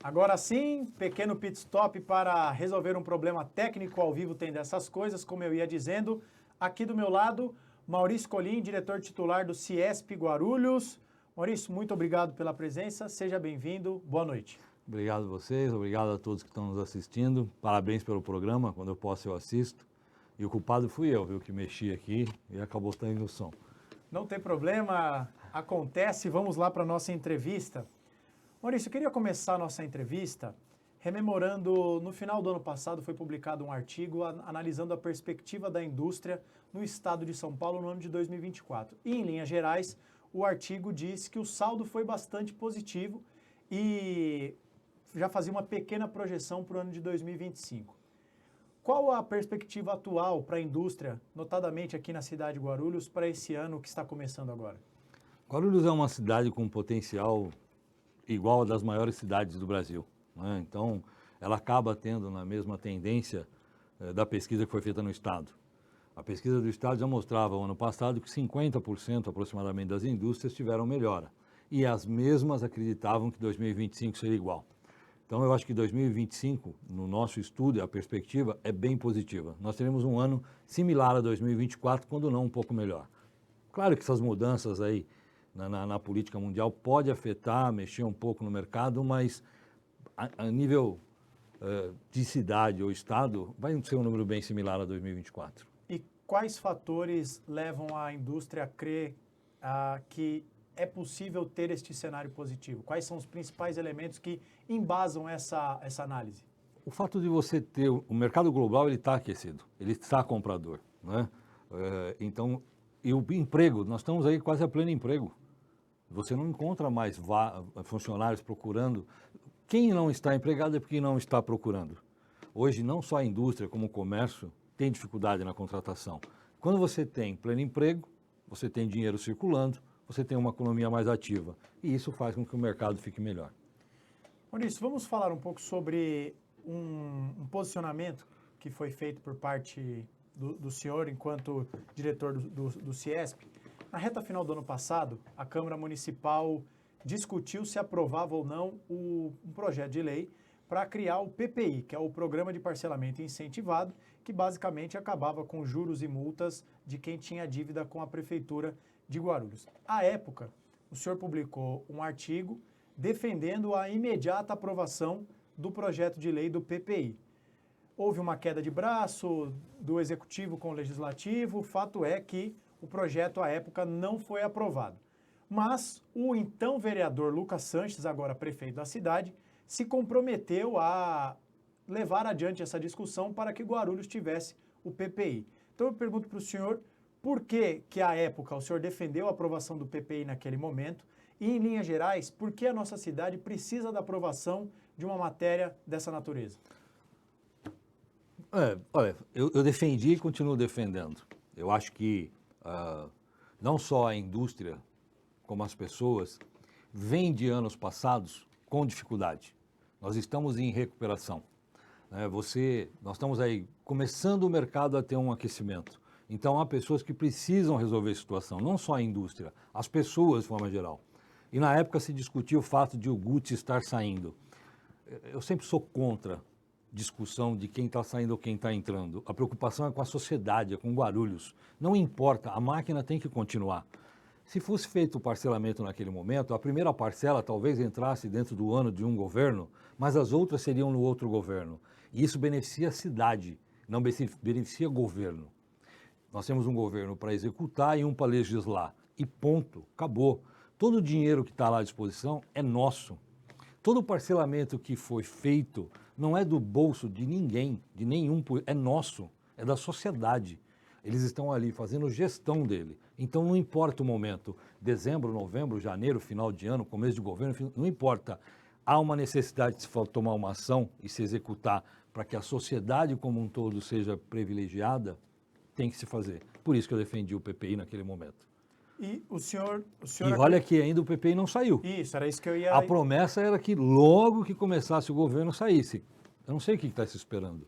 Agora sim, pequeno pit stop para resolver um problema técnico ao vivo tem dessas coisas, como eu ia dizendo. Aqui do meu lado, Maurício Colim, diretor titular do Ciesp Guarulhos. Maurício, muito obrigado pela presença, seja bem-vindo, boa noite. Obrigado a vocês, obrigado a todos que estão nos assistindo. Parabéns pelo programa, quando eu posso eu assisto. E o culpado fui eu, viu, que mexi aqui e acabou saindo o som. Não tem problema, acontece, vamos lá para a nossa entrevista. Maurício, eu queria começar a nossa entrevista rememorando, no final do ano passado foi publicado um artigo analisando a perspectiva da indústria no estado de São Paulo no ano de 2024. E, em linhas gerais, o artigo diz que o saldo foi bastante positivo e já fazia uma pequena projeção para o ano de 2025. Qual a perspectiva atual para a indústria, notadamente aqui na cidade de Guarulhos, para esse ano que está começando agora? Guarulhos é uma cidade com potencial igual a das maiores cidades do Brasil, né? Então, ela acaba tendo na mesma tendência da pesquisa que foi feita no Estado. A pesquisa do Estado já mostrava, ano passado, que 50% aproximadamente das indústrias tiveram melhora. E as mesmas acreditavam que 2025 seria igual. Então, eu acho que 2025, no nosso estudo, a perspectiva é bem positiva. Nós teremos um ano similar a 2024, quando não um pouco melhor. Claro que essas mudanças aí na política mundial pode afetar, mexer um pouco no mercado, mas a nível de cidade ou estado, vai ser um número bem similar a 2024. E quais fatores levam a indústria a crer que é possível ter este cenário positivo? Quais são os principais elementos que embasam essa análise? O fato de você ter o mercado global, ele está aquecido, ele está comprador, né? Então, e o emprego, nós estamos aí quase a pleno emprego. Você não encontra mais funcionários procurando. Quem não está empregado é porque não está procurando. Hoje, não só a indústria, como o comércio, tem dificuldade na contratação. Quando você tem pleno emprego, você tem dinheiro circulando, você tem uma economia mais ativa. E isso faz com que o mercado fique melhor. Maurício, vamos falar um pouco sobre um posicionamento que foi feito por parte do senhor enquanto diretor do Ciesp. Na reta final do ano passado, a Câmara Municipal discutiu se aprovava ou não um projeto de lei para criar o PPI, que é o Programa de Parcelamento Incentivado, que basicamente acabava com juros e multas de quem tinha dívida com a Prefeitura de Guarulhos. À época, o senhor publicou um artigo defendendo a imediata aprovação do projeto de lei do PPI. Houve uma queda de braço do Executivo com o Legislativo, fato é que o projeto à época não foi aprovado. Mas o então vereador Lucas Sanches, agora prefeito da cidade, se comprometeu a levar adiante essa discussão para que Guarulhos tivesse o PPI. Então eu pergunto para o senhor, por que à época o senhor defendeu a aprovação do PPI naquele momento e, em linhas gerais, por que a nossa cidade precisa da aprovação de uma matéria dessa natureza? Olha, eu defendi e continuo defendendo. Eu acho que não só a indústria, como as pessoas, vêm de anos passados com dificuldade. Nós estamos em recuperação. Nós estamos aí começando o mercado a ter um aquecimento. Então, há pessoas que precisam resolver a situação, não só a indústria, as pessoas de forma geral. E na época se discutia o fato de o Guti estar saindo. Eu sempre sou contra discussão de quem está saindo ou quem está entrando. A preocupação é com a sociedade, é com Guarulhos. Não importa, a máquina tem que continuar. Se fosse feito o parcelamento naquele momento, a primeira parcela talvez entrasse dentro do ano de um governo, mas as outras seriam no outro governo. E isso beneficia a cidade, não beneficia governo. Nós temos um governo para executar e um para legislar. E ponto, acabou. Todo o dinheiro que está lá à disposição é nosso. Todo o parcelamento que foi feito não é do bolso de ninguém, de nenhum, é nosso, é da sociedade. Eles estão ali fazendo gestão dele. Então não importa o momento, dezembro, novembro, janeiro, final de ano, começo de governo, não importa. Há uma necessidade de se tomar uma ação e se executar para que a sociedade como um todo seja privilegiada, tem que se fazer. Por isso que eu defendi o PPI naquele momento. E o senhor E olha que ainda o PPI não saiu. Isso, era isso que eu ia... A promessa era que logo que começasse o governo saísse. Eu não sei o que está se esperando.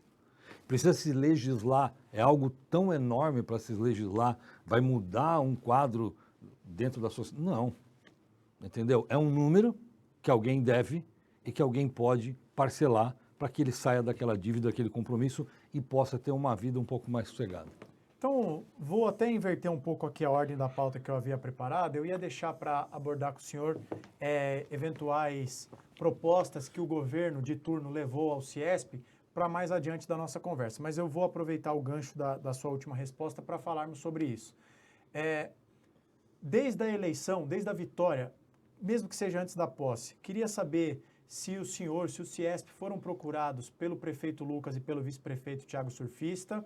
Precisa se legislar, é algo tão enorme para se legislar, vai mudar um quadro dentro da sociedade? Não, entendeu? É um número que alguém deve e que alguém pode parcelar para que ele saia daquela dívida, daquele compromisso e possa ter uma vida um pouco mais sossegada. Então, vou até inverter um pouco aqui a ordem da pauta que eu havia preparado. Eu ia deixar para abordar com o senhor eventuais propostas que o governo de turno levou ao CIESP para mais adiante da nossa conversa. Mas eu vou aproveitar o gancho da sua última resposta para falarmos sobre isso. Desde a eleição, desde a vitória, mesmo que seja antes da posse, queria saber se o senhor, se o CIESP foram procurados pelo prefeito Lucas e pelo vice-prefeito Thiago Surfista.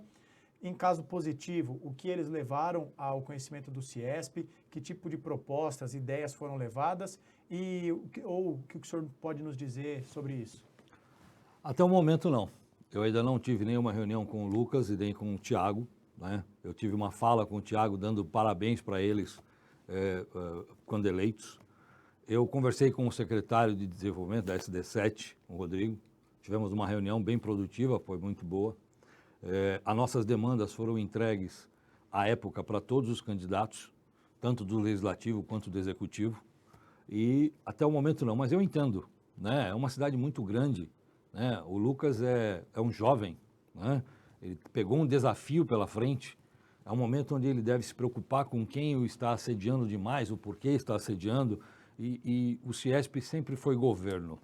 Em caso positivo, o que eles levaram ao conhecimento do CIESP, que tipo de propostas, ideias foram levadas ou o que o senhor pode nos dizer sobre isso? Até o momento, não. Eu ainda não tive nenhuma reunião com o Lucas e nem com o Thiago, né? Eu tive uma fala com o Thiago dando parabéns para eles quando eleitos. Eu conversei com o secretário de desenvolvimento da SD7, o Rodrigo. Tivemos uma reunião bem produtiva, foi muito boa. As nossas demandas foram entregues à época para todos os candidatos, tanto do Legislativo quanto do Executivo, e até o momento não, mas eu entendo, né? É uma cidade muito grande, né? O Lucas é um jovem, né? Ele pegou um desafio pela frente, é um momento onde ele deve se preocupar com quem o está assediando demais, o porquê está assediando, e o CIESP sempre foi governo,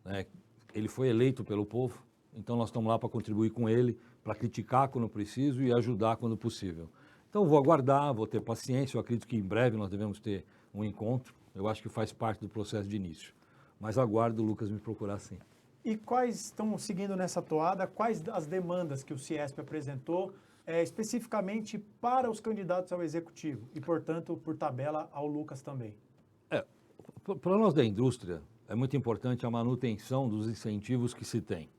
né? Ele foi eleito pelo povo, então nós estamos lá para contribuir com ele, para criticar quando preciso e ajudar quando possível. Então vou aguardar, vou ter paciência, eu acredito que em breve nós devemos ter um encontro, eu acho que faz parte do processo de início. Mas aguardo o Lucas me procurar sim. E quais estão seguindo nessa toada, quais as demandas que o CIESP apresentou especificamente para os candidatos ao Executivo e, portanto, por tabela, ao Lucas também? Para nós da indústria, é muito importante a manutenção dos incentivos que se tem,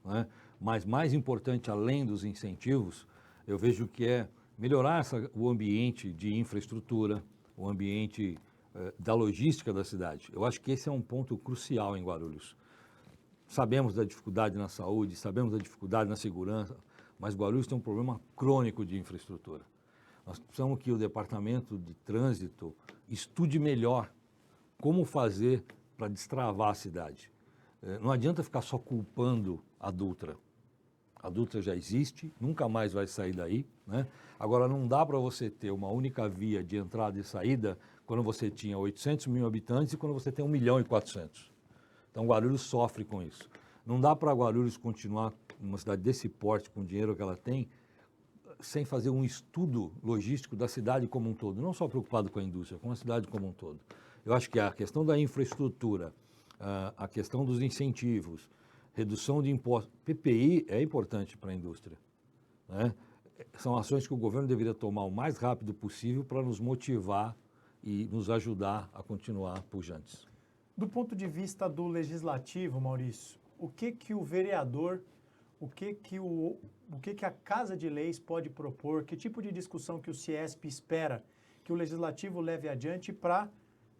né? Mas mais importante, além dos incentivos, eu vejo que é melhorar o ambiente de infraestrutura, o ambiente da logística da cidade. Eu acho que esse é um ponto crucial em Guarulhos. Sabemos da dificuldade na saúde, sabemos da dificuldade na segurança, mas Guarulhos tem um problema crônico de infraestrutura. Nós precisamos que o Departamento de Trânsito estude melhor como fazer para destravar a cidade. Não adianta ficar só culpando a Dutra. A Dutra já existe, nunca mais vai sair daí, né? Agora, não dá para você ter uma única via de entrada e saída quando você tinha 800 mil habitantes e quando você tem 1.400.000. Então, Guarulhos sofre com isso. Não dá para Guarulhos continuar numa cidade desse porte, com o dinheiro que ela tem, sem fazer um estudo logístico da cidade como um todo. Não só preocupado com a indústria, com a cidade como um todo. Eu acho que a questão da infraestrutura, a questão dos incentivos, redução de impostos, PPI é importante para a indústria, né? São ações que o governo deveria tomar o mais rápido possível para nos motivar e nos ajudar a continuar pujantes. Do ponto de vista do legislativo, Maurício, o que o vereador, o que a Casa de Leis pode propor, que tipo de discussão que o CIESP espera que o legislativo leve adiante para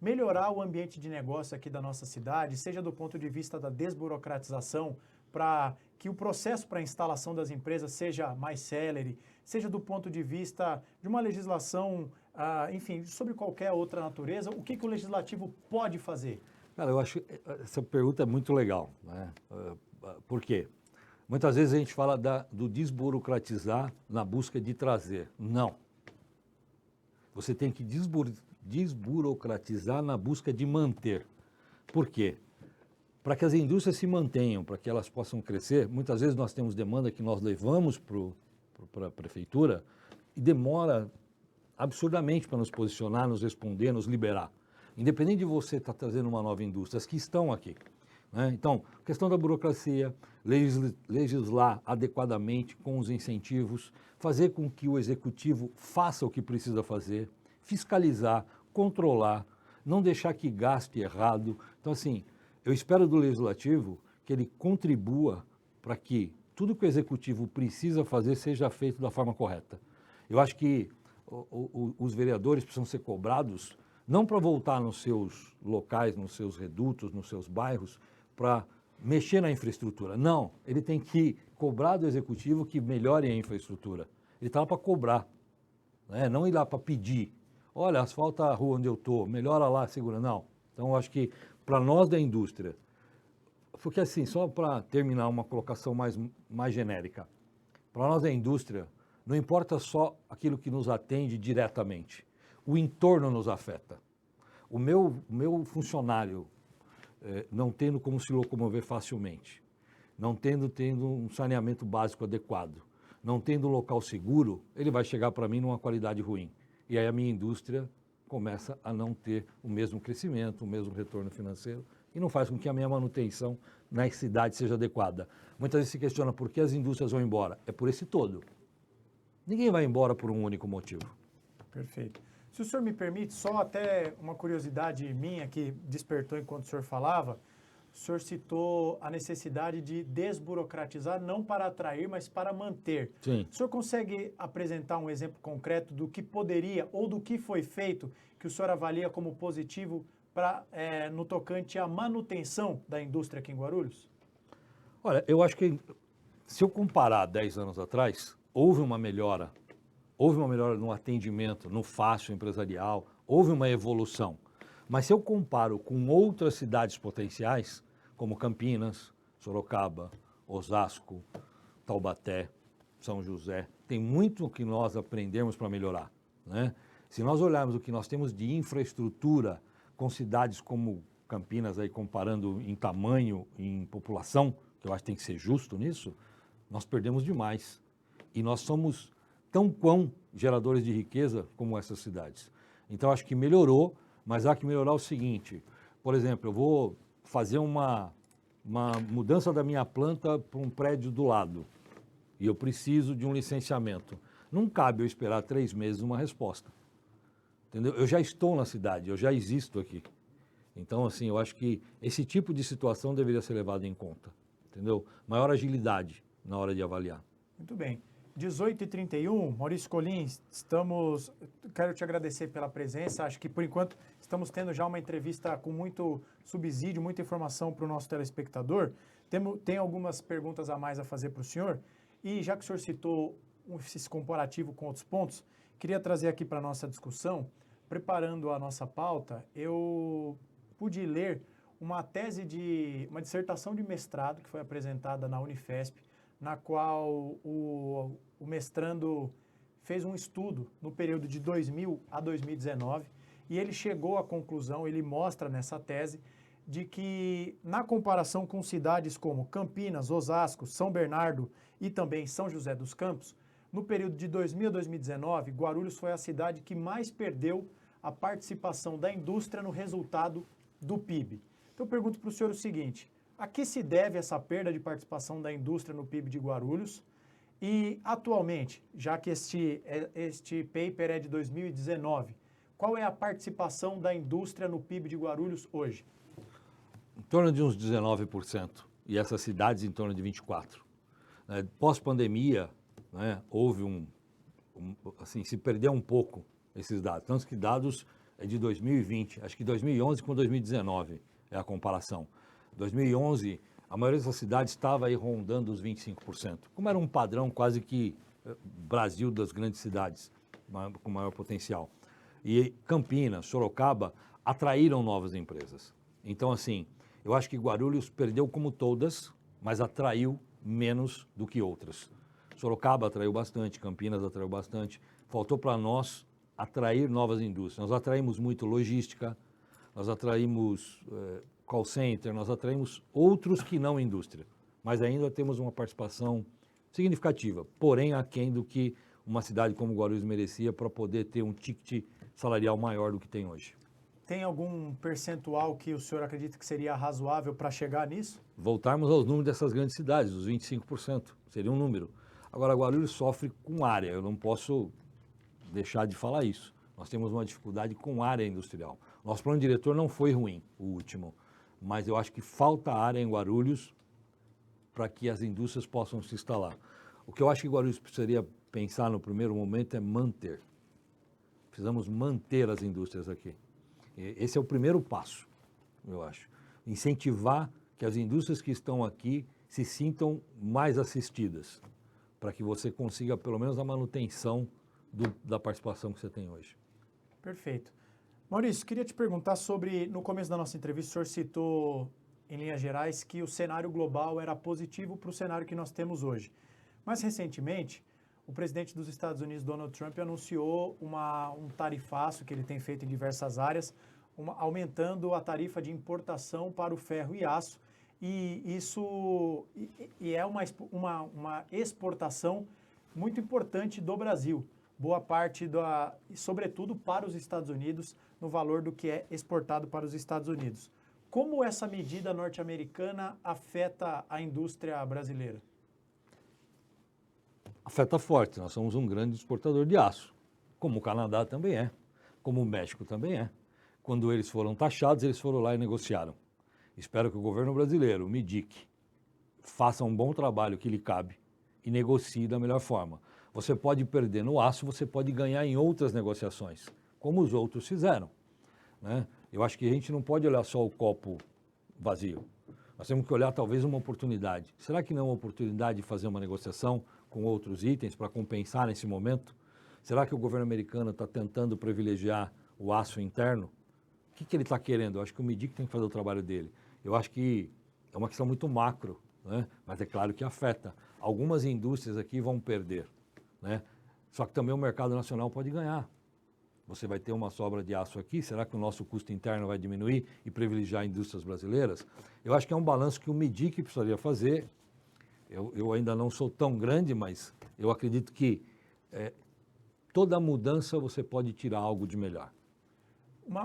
melhorar o ambiente de negócio aqui da nossa cidade, seja do ponto de vista da desburocratização, para que o processo para a instalação das empresas seja mais célere, seja do ponto de vista de uma legislação, enfim, sobre qualquer outra natureza, o que o legislativo pode fazer? Cara, eu acho que essa pergunta é muito legal, né? Por quê? Muitas vezes a gente fala do desburocratizar na busca de trazer. Não. Você tem que desburocratizar na busca de manter. Por quê? Para que as indústrias se mantenham, para que elas possam crescer, muitas vezes nós temos demanda que nós levamos para a prefeitura e demora absurdamente para nos posicionar, nos responder, nos liberar. Independente de você estar trazendo uma nova indústria, as que estão aqui, né? Então, questão da burocracia, legislar adequadamente com os incentivos, fazer com que o executivo faça o que precisa fazer, fiscalizar, controlar, não deixar que gaste errado. Então, assim, eu espero do legislativo que ele contribua para que tudo que o executivo precisa fazer seja feito da forma correta. Eu acho que os vereadores precisam ser cobrados não para voltar nos seus locais, nos seus redutos, nos seus bairros, para mexer na infraestrutura. Não, ele tem que cobrar do executivo que melhore a infraestrutura. Ele está lá para cobrar, né? Não ir lá para pedir. Olha, asfalta a rua onde eu estou, melhora lá, segura. Não. Então, eu acho que para nós da indústria, Porque assim, só para terminar uma colocação mais genérica, para nós da indústria, não importa só aquilo que nos atende diretamente, o entorno nos afeta. O meu funcionário não tendo como se locomover facilmente, não tendo um saneamento básico adequado, não tendo um local seguro, ele vai chegar para mim numa qualidade ruim. E aí a minha indústria começa a não ter o mesmo crescimento, o mesmo retorno financeiro e não faz com que a minha manutenção nas cidades seja adequada. Muitas vezes se questiona por que as indústrias vão embora. É por esse todo. Ninguém vai embora por um único motivo. Perfeito. Se o senhor me permite, só até uma curiosidade minha que despertou enquanto o senhor falava, o senhor citou a necessidade de desburocratizar, não para atrair, mas para manter. Sim. O senhor consegue apresentar um exemplo concreto do que poderia ou do que foi feito que o senhor avalia como positivo no tocante à manutenção da indústria aqui em Guarulhos? Olha, eu acho que se eu comparar 10 anos atrás, houve uma melhora no atendimento, no fácil empresarial, houve uma evolução. Mas se eu comparo com outras cidades potenciais, como Campinas, Sorocaba, Osasco, Taubaté, São José, tem muito que nós aprendemos para melhorar, né? Se nós olharmos o que nós temos de infraestrutura com cidades como Campinas, aí comparando em tamanho, em população, que eu acho que tem que ser justo nisso, nós perdemos demais. E nós somos tão quão geradores de riqueza como essas cidades. Então, acho que melhorou, mas há que melhorar o seguinte. Por exemplo, eu vou fazer uma mudança da minha planta para um prédio do lado e eu preciso de um licenciamento. Não cabe eu esperar 3 meses uma resposta. Entendeu? Eu já estou na cidade, eu já existo aqui. Então, assim, eu acho que esse tipo de situação deveria ser levado em conta. Entendeu? Maior agilidade na hora de avaliar. Muito bem. 18h31, Maurício Colim, quero te agradecer pela presença. Acho que, por enquanto, estamos tendo já uma entrevista com muito subsídio, muita informação para o nosso telespectador. Tem algumas perguntas a mais a fazer para o senhor. E já que o senhor citou esse comparativo com outros pontos, queria trazer aqui para a nossa discussão, preparando a nossa pauta, eu pude ler uma dissertação de mestrado que foi apresentada na Unifesp, na qual o mestrando fez um estudo no período de 2000 a 2019 e ele chegou à conclusão, ele mostra nessa tese, de que na comparação com cidades como Campinas, Osasco, São Bernardo e também São José dos Campos, no período de 2000 a 2019, Guarulhos foi a cidade que mais perdeu a participação da indústria no resultado do PIB. Então eu pergunto para o senhor o seguinte: a que se deve essa perda de participação da indústria no PIB de Guarulhos? E, atualmente, já que este paper é de 2019, qual é a participação da indústria no PIB de Guarulhos hoje? Em torno de uns 19%, e essas cidades em torno de 24%. Pós-pandemia, né, houve assim, se perdeu um pouco esses dados. Tanto que dados é de 2020, acho que 2011 com 2019 é a comparação. 2011, a maioria dessas cidades estava aí rondando os 25%, como era um padrão quase que Brasil das grandes cidades, com maior potencial. E Campinas, Sorocaba, atraíram novas empresas. Então, assim, eu acho que Guarulhos perdeu como todas, mas atraiu menos do que outras. Sorocaba atraiu bastante, Campinas atraiu bastante. Faltou para nós atrair novas indústrias. Nós atraímos muito logística, nós atraímos call center, nós atraímos outros que não indústria, mas ainda temos uma participação significativa, porém aquém do que uma cidade como Guarulhos merecia para poder ter um ticket salarial maior do que tem hoje. Tem algum percentual que o senhor acredita que seria razoável para chegar nisso? Voltarmos aos números dessas grandes cidades, os 25%, seria um número. Agora, Guarulhos sofre com área, eu não posso deixar de falar isso. Nós temos uma dificuldade com área industrial. Nosso plano diretor não foi ruim, o último, mas eu acho que falta área em Guarulhos para que as indústrias possam se instalar. O que eu acho que Guarulhos precisaria pensar no primeiro momento é manter. Precisamos manter as indústrias aqui. Esse é o primeiro passo, eu acho. Incentivar que as indústrias que estão aqui se sintam mais assistidas, para que você consiga pelo menos a manutenção da participação que você tem hoje. Perfeito. Maurício, queria te perguntar sobre, no começo da nossa entrevista, o senhor citou em linhas gerais, que o cenário global era positivo para o cenário que nós temos hoje. Mas, recentemente, o presidente dos Estados Unidos, Donald Trump, anunciou um tarifaço que ele tem feito em diversas áreas, aumentando a tarifa de importação para o ferro e aço, e isso é uma exportação muito importante do Brasil. Boa parte, sobretudo para os Estados Unidos, no valor do que é exportado para os Estados Unidos. Como essa medida norte-americana afeta a indústria brasileira? Afeta forte. Nós somos um grande exportador de aço, como o Canadá também é, como o México também é. Quando eles foram taxados, eles foram lá e negociaram. Espero que o governo brasileiro, o MIDIC, faça um bom trabalho que lhe cabe e negocie da melhor forma. Você pode perder no aço, você pode ganhar em outras negociações, como os outros fizeram, né? Eu acho que a gente não pode olhar só o copo vazio. Nós temos que olhar talvez uma oportunidade. Será que não é uma oportunidade de fazer uma negociação com outros itens para compensar nesse momento? Será que o governo americano está tentando privilegiar o aço interno? O que ele está querendo? Eu acho que o MIDIC tem que fazer o trabalho dele. Eu acho que é uma questão muito macro, né? Mas é claro que afeta. Algumas indústrias aqui vão perder, né? Só que também o mercado nacional pode ganhar. Você vai ter uma sobra de aço aqui, será que o nosso custo interno vai diminuir e privilegiar indústrias brasileiras? Eu acho que é um balanço que o MIDIC precisaria fazer. Eu ainda não sou tão grande, mas eu acredito que toda mudança você pode tirar algo de melhor.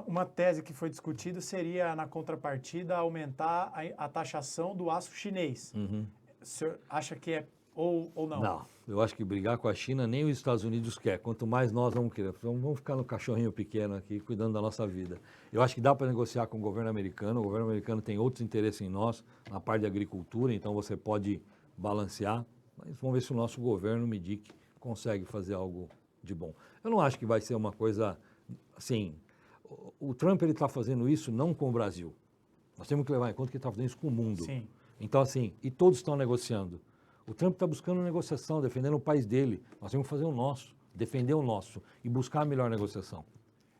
Uma tese que foi discutida seria, na contrapartida, aumentar a taxação do aço chinês. Uhum. O senhor acha que é ou não? Não, eu acho que brigar com a China nem os Estados Unidos quer, quanto mais nós vamos querer. Então, vamos ficar no cachorrinho pequeno aqui, cuidando da nossa vida. Eu acho que dá para negociar com o governo americano tem outros interesses em nós, na parte de agricultura, então você pode balancear, mas vamos ver se o nosso governo, o MIDIC, consegue fazer algo de bom. Eu não acho que vai ser uma coisa, assim, o Trump ele está fazendo isso não com o Brasil, nós temos que levar em conta que ele está fazendo isso com o mundo. Sim. Então, assim, e todos estão negociando. O Trump está buscando negociação, defendendo o país dele. Nós temos que fazer o nosso, defender o nosso e buscar a melhor negociação.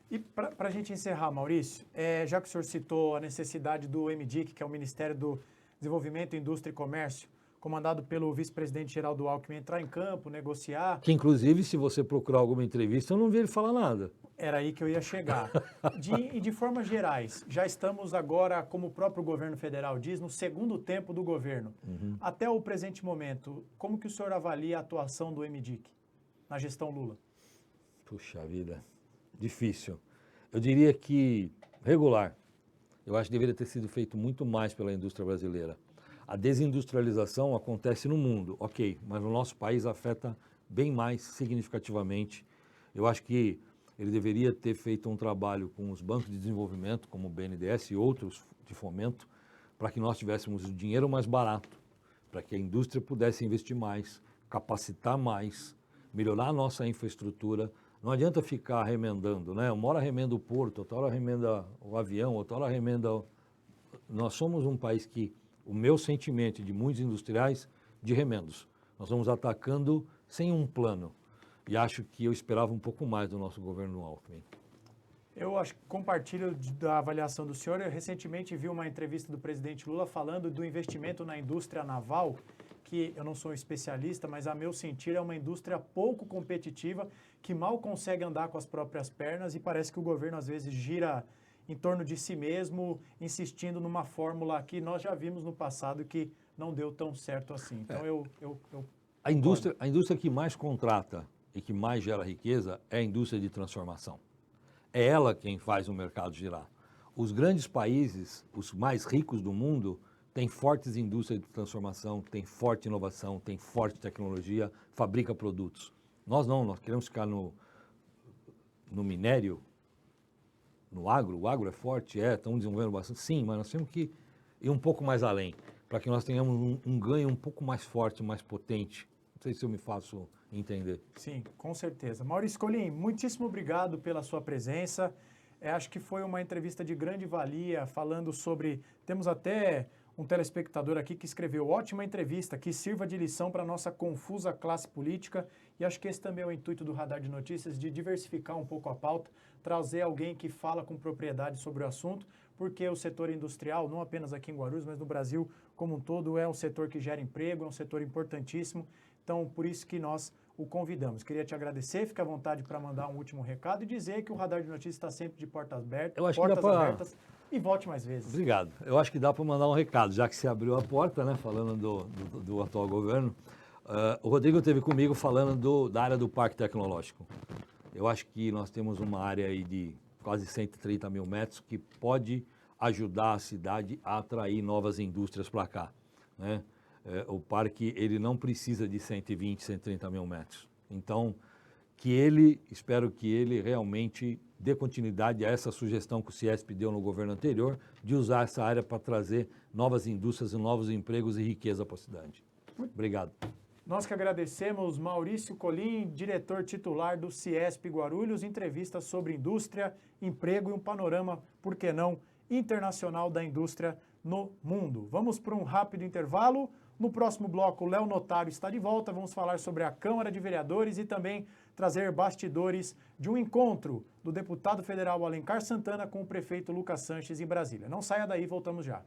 E para a gente encerrar, Maurício, já que o senhor citou a necessidade do MDIC, que é o Ministério do Desenvolvimento, Indústria e Comércio, comandado pelo vice-presidente Geraldo Alckmin, entrar em campo, negociar... Que, inclusive, se você procurar alguma entrevista, eu não vi ele falar nada. Era aí que eu ia chegar. De formas gerais, já estamos agora, como o próprio governo federal diz, no segundo tempo do governo. Uhum. Até o presente momento, como que o senhor avalia a atuação do MDIC na gestão Lula? Puxa vida, difícil. Eu diria que regular. Eu acho que deveria ter sido feito muito mais pela indústria brasileira. A desindustrialização acontece no mundo, ok, mas no nosso país afeta bem mais significativamente. Eu acho que ele deveria ter feito um trabalho com os bancos de desenvolvimento, como o BNDES e outros de fomento, para que nós tivéssemos o dinheiro mais barato, para que a indústria pudesse investir mais, capacitar mais, melhorar a nossa infraestrutura. Não adianta ficar remendando, né? Uma hora remenda o porto, outra hora remenda o avião, outra hora remenda... Nós somos um país que, o meu sentimento de muitos industriais, de remendos. Nós vamos atacando sem um plano. E acho que eu esperava um pouco mais do nosso governo Alckmin. Eu acho que compartilho da avaliação do senhor. Eu recentemente vi uma entrevista do presidente Lula falando do investimento na indústria naval, que eu não sou especialista, mas a meu sentir é uma indústria pouco competitiva, que mal consegue andar com as próprias pernas e parece que o governo às vezes gira em torno de si mesmo, insistindo numa fórmula que nós já vimos no passado que não deu tão certo assim. Então A indústria que mais contrata e que mais gera riqueza é a indústria de transformação. É ela quem faz o mercado girar. Os grandes países, os mais ricos do mundo, têm fortes indústrias de transformação, têm forte inovação, têm forte tecnologia, fabrica produtos. Nós não, nós queremos ficar no minério, no agro. O agro é forte, estamos desenvolvendo bastante, sim, mas nós temos que ir um pouco mais além, para que nós tenhamos um ganho um pouco mais forte, mais potente. Não sei se eu me faço entender. Sim, com certeza. Maurício Colim, muitíssimo obrigado pela sua presença. Acho que foi uma entrevista de grande valia, falando sobre... Temos até um telespectador aqui que escreveu: ótima entrevista, que sirva de lição para a nossa confusa classe política. E acho que esse também é o intuito do Radar de Notícias, de diversificar um pouco a pauta, trazer alguém que fala com propriedade sobre o assunto, porque o setor industrial, não apenas aqui em Guarulhos, mas no Brasil como um todo, é um setor que gera emprego, é um setor importantíssimo. Então, por isso que nós o convidamos. Queria te agradecer, fica à vontade para mandar um último recado e dizer que o Radar de Notícias está sempre de portas abertas, Eu acho que dá abertas e volte mais vezes. Obrigado. Eu acho que dá para mandar um recado, já que se abriu a porta, né, falando do atual governo. O Rodrigo esteve comigo falando da área do Parque Tecnológico. Eu acho que nós temos uma área aí de quase 130 mil metros que pode ajudar a cidade a atrair novas indústrias para cá, né? O parque, ele não precisa de 120, 130 mil metros. Então, espero que ele realmente dê continuidade a essa sugestão que o Ciesp deu no governo anterior, de usar essa área para trazer novas indústrias e novos empregos e riqueza para a cidade. Obrigado. Nós que agradecemos, Maurício Colim, diretor titular do Ciesp Guarulhos, entrevista sobre indústria, emprego e um panorama, por que não, internacional da indústria no mundo. Vamos para um rápido intervalo. No próximo bloco, o Léo Notário está de volta. Vamos falar sobre a Câmara de Vereadores e também trazer bastidores de um encontro do deputado federal Alencar Santana com o prefeito Lucas Sanches em Brasília. Não saia daí, voltamos já.